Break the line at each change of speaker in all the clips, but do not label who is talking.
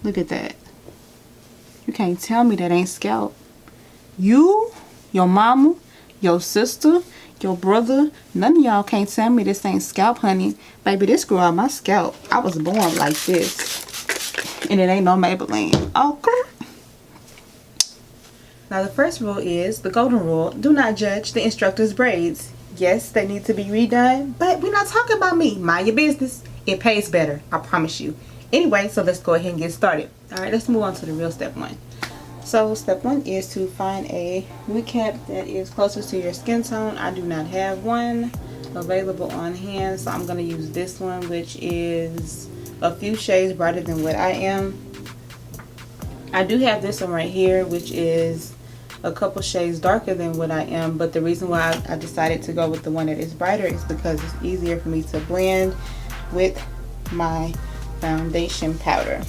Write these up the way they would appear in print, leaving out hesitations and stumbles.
Look at that. You can't tell me that ain't scalp. You, your mama, your sister, your brother, none of y'all can't tell me this ain't scalp, honey. Baby, this grew out my scalp. I was born like this. And it ain't no Maybelline. Okay. Now the first rule is the golden rule. Do not judge the instructor's braids. Yes, they need to be redone, but we're not talking about me. Mind your business. It pays better, I promise you. Anyway, so let's go ahead and get started. Alright, let's move on to the real step one. So step one is to find a wig cap that is closest to your skin tone. I do not have one available on hand, so I'm going to use this one, which is a few shades brighter than what I am. I do have this one right here, which is a couple shades darker than what I am, but the reason why I decided to go with the one that is brighter is because it's easier for me to blend with my foundation powder.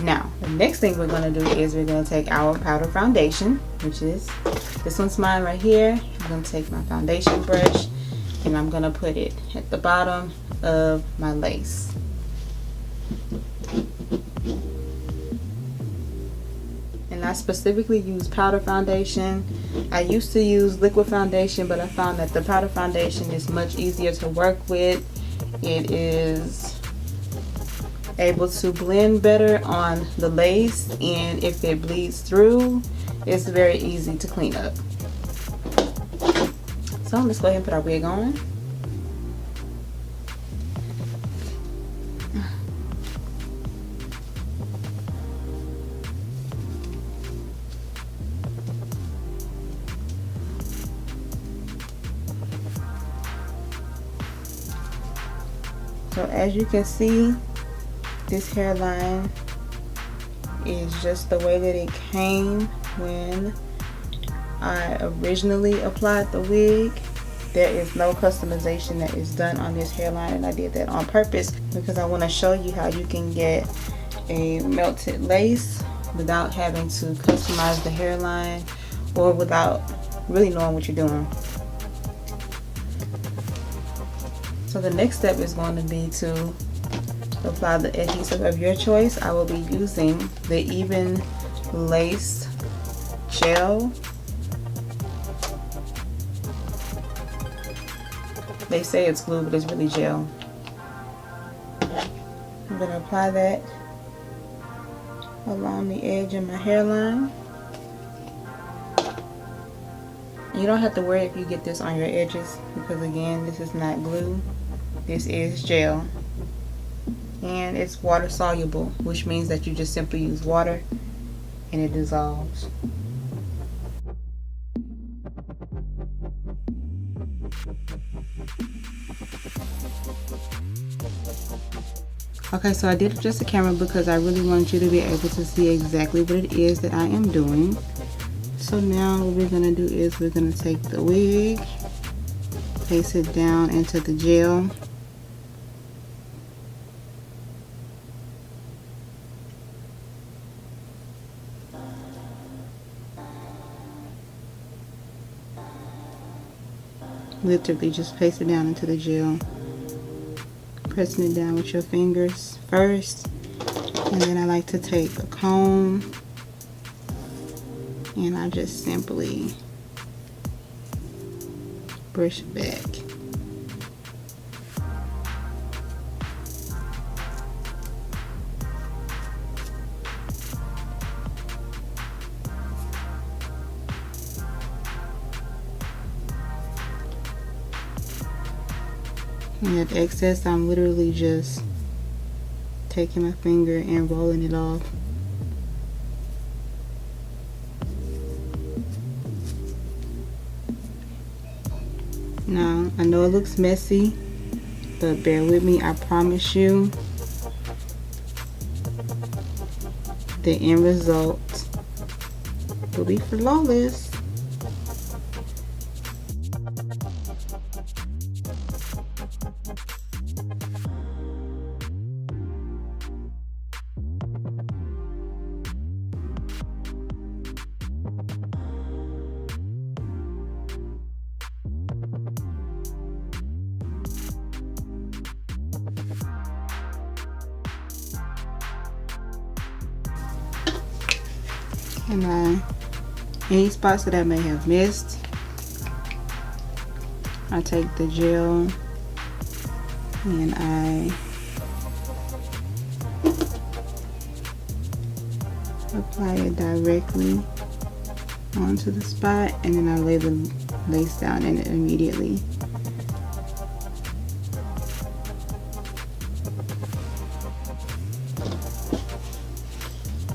Now, the next thing we're going to do is we're going to take our powder foundation, which is, this one's mine right here. I'm going to take my foundation brush and I'm going to put it at the bottom of my lace. And I specifically use powder foundation. I used to use liquid foundation, but I found that the powder foundation is much easier to work with. It is able to blend better on the lace, and if it bleeds through, it's very easy to clean up. So let's go ahead and put our wig on. So as you can see, this hairline is just the way that it came when I originally applied the wig. There is no customization that is done on this hairline, and I did that on purpose because I want to show you how you can get a melted lace without having to customize the hairline or without really knowing what you're doing. So the next step is going to be to apply the adhesive of your choice. I will be using the Even Lace Gel. They say it's glue, but it's really gel. I'm going to apply that along the edge of my hairline. You don't have to worry if you get this on your edges because, again, this is not glue. This is gel. And it's water soluble, which means that you just simply use water and it dissolves. Okay, so I did adjust the camera because I really want you to be able to see exactly what it is that I am doing. So now what we're going to do is we're going to take the wig, place it down into the gel. Literally just place it down into the gel, pressing it down with your fingers first, and then I like to take a comb and I just simply brush back. And that excess, I'm literally just taking my finger and rolling it off. Now, I know it looks messy, but bear with me. I promise you, the end result will be flawless. And any spots that I may have missed, I take the gel and I apply it directly onto the spot, and then I lay the lace down in it immediately.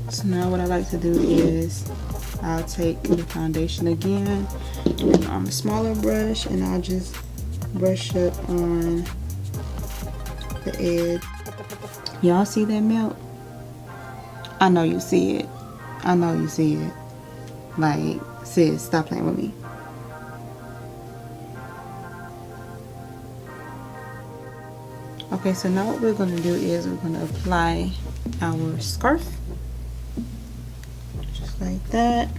So now what I like to do is I'll take the foundation again and then on a smaller brush, and I'll just brush up on the edge. Y'all see that melt? I know you see it. I know you see it. Like, sis, stop playing with me. Okay, so now what we're going to do is we're going to apply our scarf. Just like that.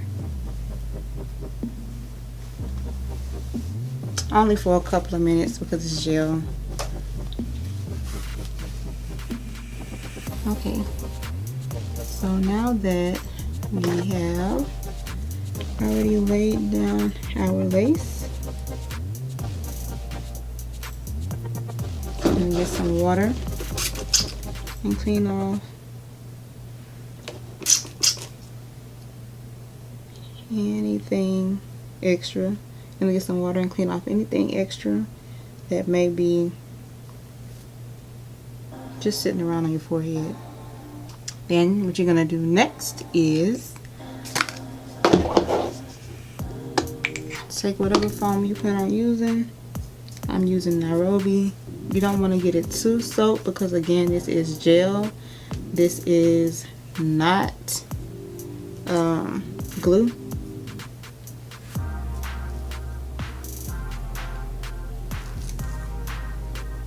Only for a couple of minutes because it's gel. Okay. So now that we have already laid down our lace, I'm gonna get some water and clean off anything extra. I'm gonna get some water and clean off anything extra that may be just sitting around on your forehead. Then what you're gonna do next is take whatever foam you plan on using. I'm using Nairobi. You don't want to get it too soaked because again, this is gel. This is not glue.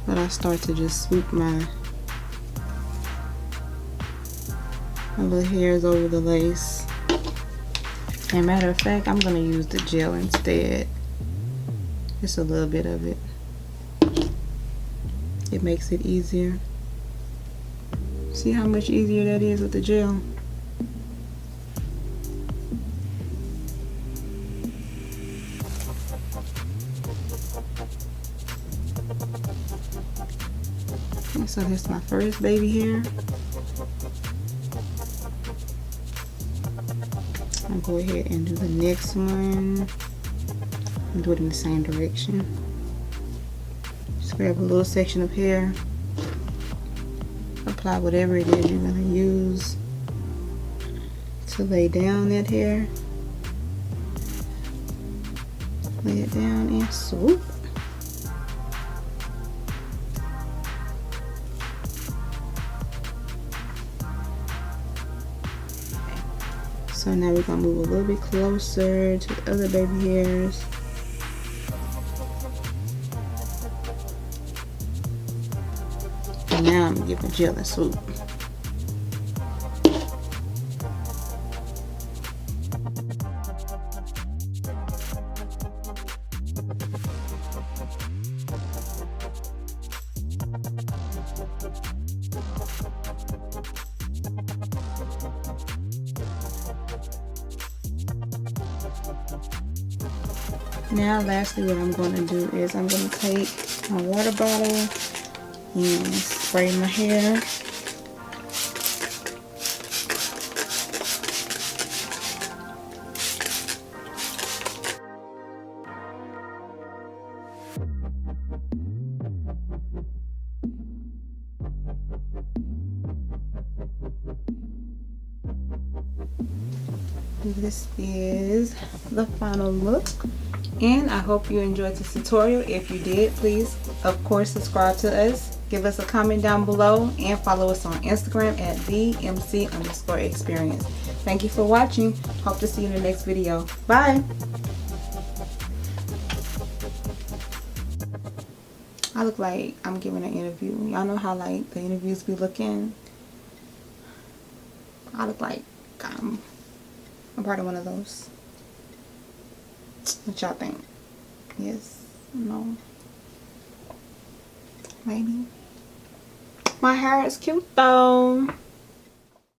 But I start to just swoop my little hairs over the lace. And matter of fact, I'm going to use the gel instead. Just a little bit of it. It makes it easier. See how much easier that is with the gel? Okay, so this is my first baby hair. I'll go ahead and do the next one and do it in the same direction. Just grab a little section of hair, apply whatever it is you're going to use to lay down that hair, lay it down and swoop. So now we're going to move a little bit closer to the other baby hairs. And now I'm going to give a gel and swoop. Now lastly what I'm going to do is I'm going to take my water bottle and spray my hair. This is the final look. And I hope you enjoyed this tutorial. If you did, please, of course, subscribe to us. Give us a comment down below and follow us on Instagram at @BMC_experience. Thank you for watching. Hope to see you in the next video. Bye. I look like I'm giving an interview. Y'all know how like the interviews be looking? I look like I'm part of one of those. What y'all think? Yes? No? Maybe? My hair is cute though.